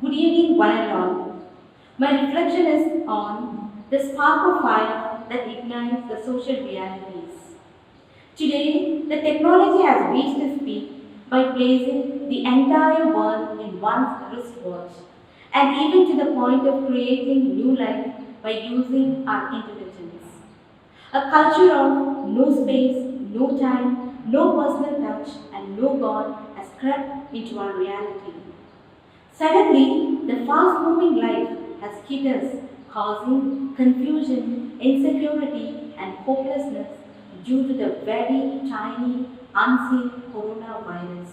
Good evening, one and all. My reflection is on the spark of fire that ignites the social realities. Today, the technology has reached its peak by placing the entire world in one's wristwatch, and even to the point of creating new life by using our intelligence. A culture of no space, no time, no personal touch, and no God has crept into our reality. Suddenly, the fast moving life has hit us, causing confusion, insecurity, and hopelessness due to the very tiny, unseen coronavirus.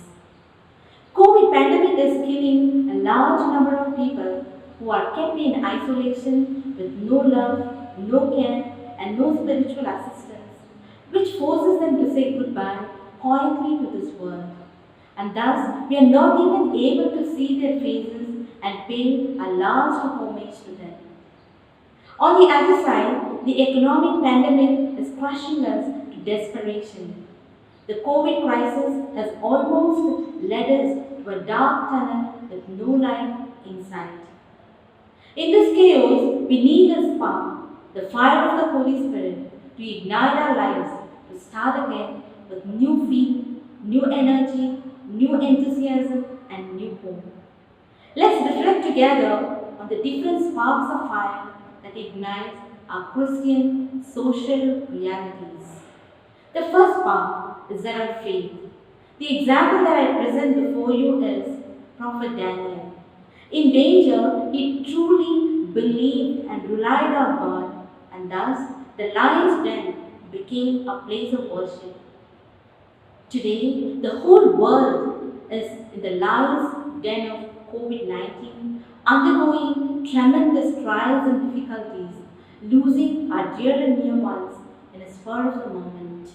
COVID pandemic is killing a large number of people who are kept in isolation with no love, no care, and no spiritual assistance, which forces them to say goodbye quietly to this world. And thus, we are not even able to see their faces and pay a large homage to them. On the other side, the economic pandemic is crushing us to desperation. The COVID crisis has almost led us to a dark tunnel with no light in sight. In this chaos, we need a spark, the fire of the Holy Spirit, to ignite our lives, to start again with new faith, new energy, new enthusiasm, and new hope. Let's reflect together on the different sparks of fire that ignite our Christian social realities. The first spark is that of faith. The example that I present before you is Prophet Daniel. In danger, he truly believed and relied on God, and thus the lion's den became a place of worship. Today, the whole world is in the lion's den of COVID 19, undergoing tremendous trials and difficulties, losing our dear and near ones in a spur of the moment.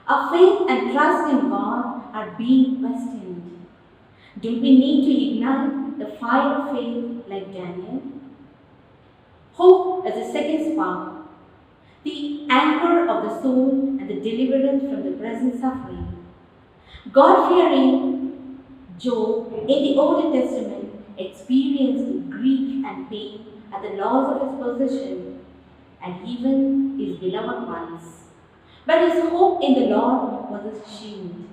Our faith and trust in God are being questioned. Do we need to ignite the fire of faith like Daniel? Hope as a second spark, the anchor of the soul and the deliverance from the present suffering. God-fearing Job in the Old Testament experienced grief and pain at the loss of his possession and even his beloved ones. But his hope in the Lord was his shield.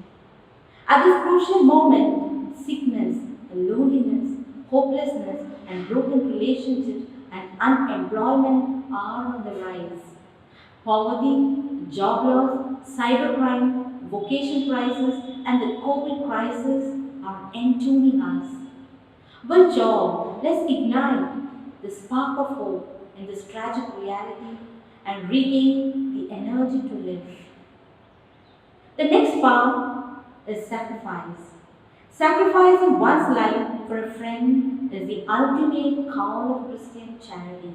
At this crucial moment, sickness, loneliness, hopelessness, and broken relationships and unemployment are on the rise. Poverty, job loss, cybercrime, vocation crisis, and the COVID crisis are entombing us. One job, let's ignite the spark of hope in this tragic reality and regain the energy to live. The next part is sacrifice. Sacrificing one's life for a friend is the ultimate call of Christian charity.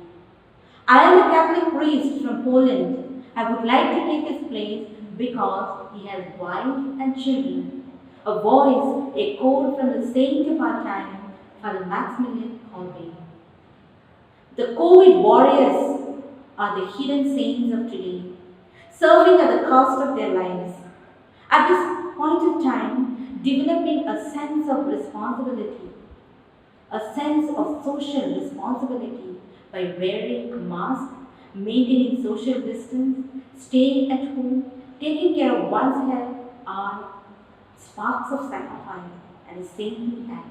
I am a Catholic priest from Poland. I would like to take his place because he has wife and children. A voice echoed from the saint of our time, Father Maximilian Kolbe. The COVID warriors are the hidden saints of today, serving at the cost of their lives. At this point of time, developing a sense of responsibility, a sense of social responsibility by wearing a mask, maintaining social distance, staying at home, taking care of one's health are sparks of sacrifice and a saintly act.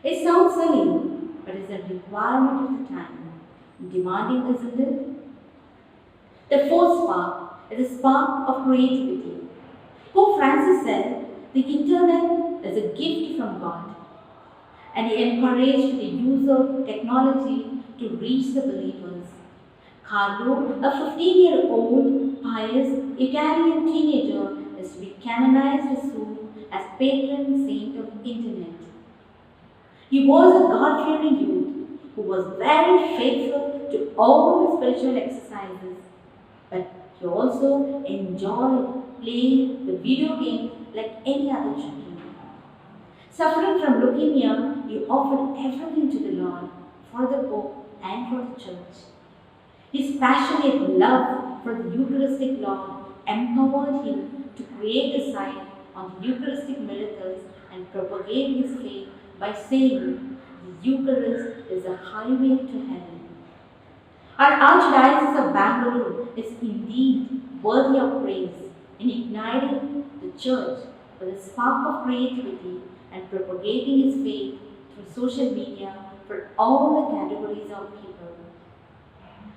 It sounds silly, but it's a requirement of the time. Demanding, isn't it? The fourth spark is a spark of creativity. Pope Francis said, the internet is a gift from God, and he encouraged the use of technology to reach the believers. Carlo, a 15-year-old pious Italian teenager, is to be canonized soon as patron saint of internet. He was a God-fearing youth who was very faithful to all the spiritual exercises, but he also enjoyed playing the video games like any other children. Suffering from leukemia, he offered everything to the Lord for the Pope and for the Church. His passionate love for the Eucharistic Lord empowered him to create a sign on the Eucharistic miracles and propagate his faith by saying, the Eucharist is a highway to heaven. Our Archdiocese of Bangalore is indeed worthy of praise in igniting the Church with a spark of creativity and propagating its faith through social media for all the categories of people.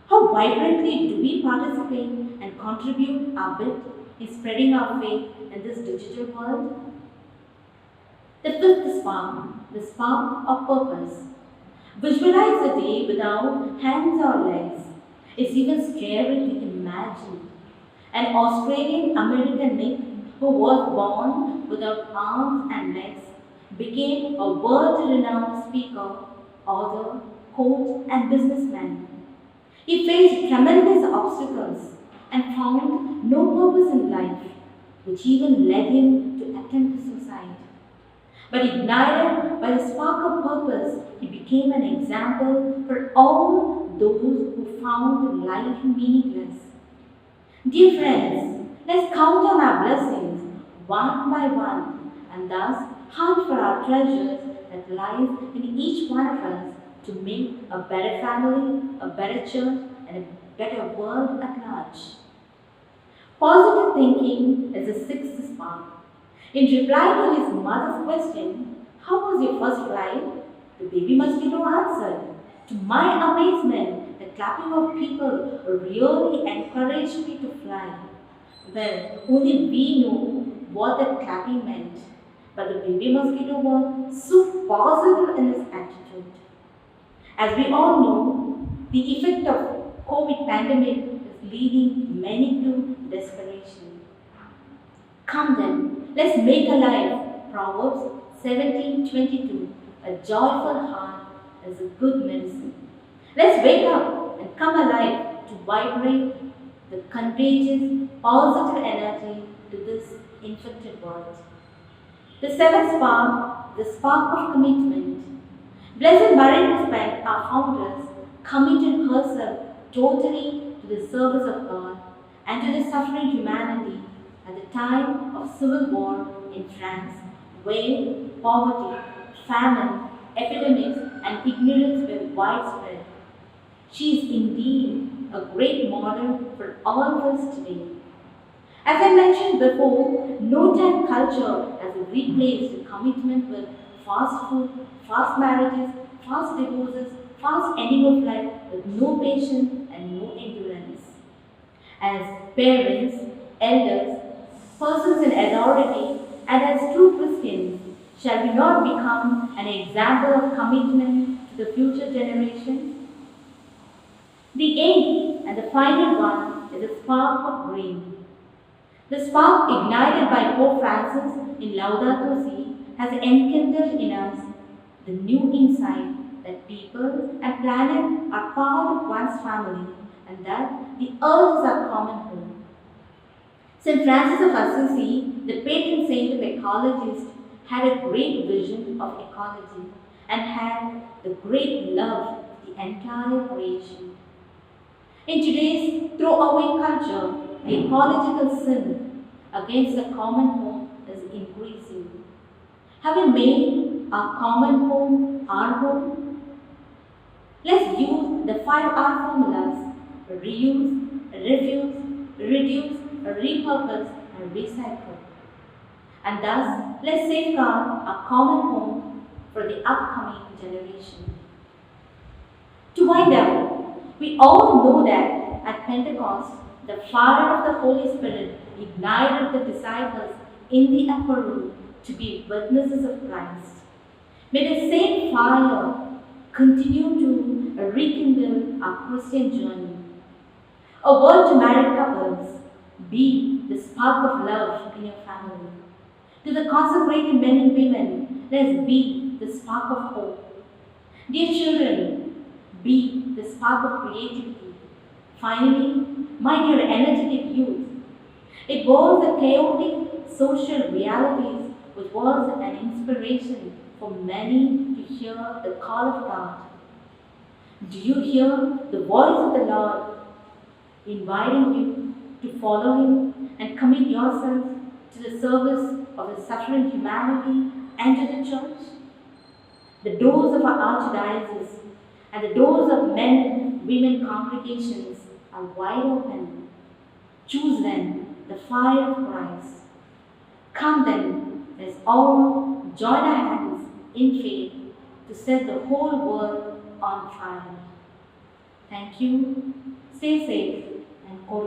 How vibrantly do we participate and contribute our bit in spreading our faith in this digital world? The fifth spark, the spark of purpose. Visualize a day without hands or legs. It's even scary to imagine. An Australian American Nick who was born without arms and legs became a world-renowned speaker, author, coach, and businessman. He faced tremendous obstacles and found no purpose in life, which even led him to attempt suicide. But ignited by the spark of purpose, he became an example for all those who found life meaningless. Dear friends, let's count on our blessings one by one and thus hunt for our treasures that lies in each one of us to make a better family, a better church, and a better world at large. Positive thinking is the sixth spark. In reply to his mother's question, "How was your first flight?" the baby mosquito answered, "To my amazement, the clapping of people really encouraged me to fly." Well, only we know what that clapping meant, but the baby mosquito was so positive in his attitude. As we all know, the effect of COVID pandemic is leading many to desperation. Come then, let's make alive Proverbs 17:22. A joyful heart is a good medicine. Let's wake up and come alive to vibrate the contagious, positive energy to this infected world. The seventh spark, the spark of commitment. Blessed Marie Respect, our founders, committed herself totally to the service of God and to the suffering humanity at the time of civil war in France, where poverty, famine, epidemics, and ignorance were widespread. She is indeed a great model for all of us today. As I mentioned before, no time culture has replaced commitment with fast food, fast marriages, fast divorces, fast ending of life with no patience and no endurance. As parents, elders, persons in authority, and as true Christians, shall we not become an example of commitment to the future generation? The eighth and the final one is the spark of grace. The spark ignited by Pope Francis in Laudato Si has enkindled in us the new insight that people and planet are part of one's family and that the earth is our common home. St. Francis of Assisi, the patron saint of ecologists, had a great vision of ecology and had the great love for the entire creation. In today's throwaway culture, the ecological sin against the common home is increasing. Have we made our common home our home? Let's use the 5R formulas: reuse, refuse, reduce, repurpose, and recycle. And thus, let's safeguard our common home for the upcoming generation. To wind up, we all know that at Pentecost, the fire of the Holy Spirit ignited the disciples in the upper room to be witnesses of Christ. May the same fire continue to rekindle our Christian journey. A word to married couples: be the spark of love in your family. To the consecrated men and women, let's be the spark of hope. Dear children, be the spark of creativity. Finally, my dear energetic youth, it was the chaotic social realities which was an inspiration for many to hear the call of God. Do you hear the voice of the Lord inviting you to follow Him and commit yourself to the service of the suffering humanity and to the Church? The doors of our Archdiocese and the doors of men, women congregations are wide open. Choose then the fire of Christ. Come then, let's all join our hands in faith to set the whole world on fire. Thank you. Stay safe and God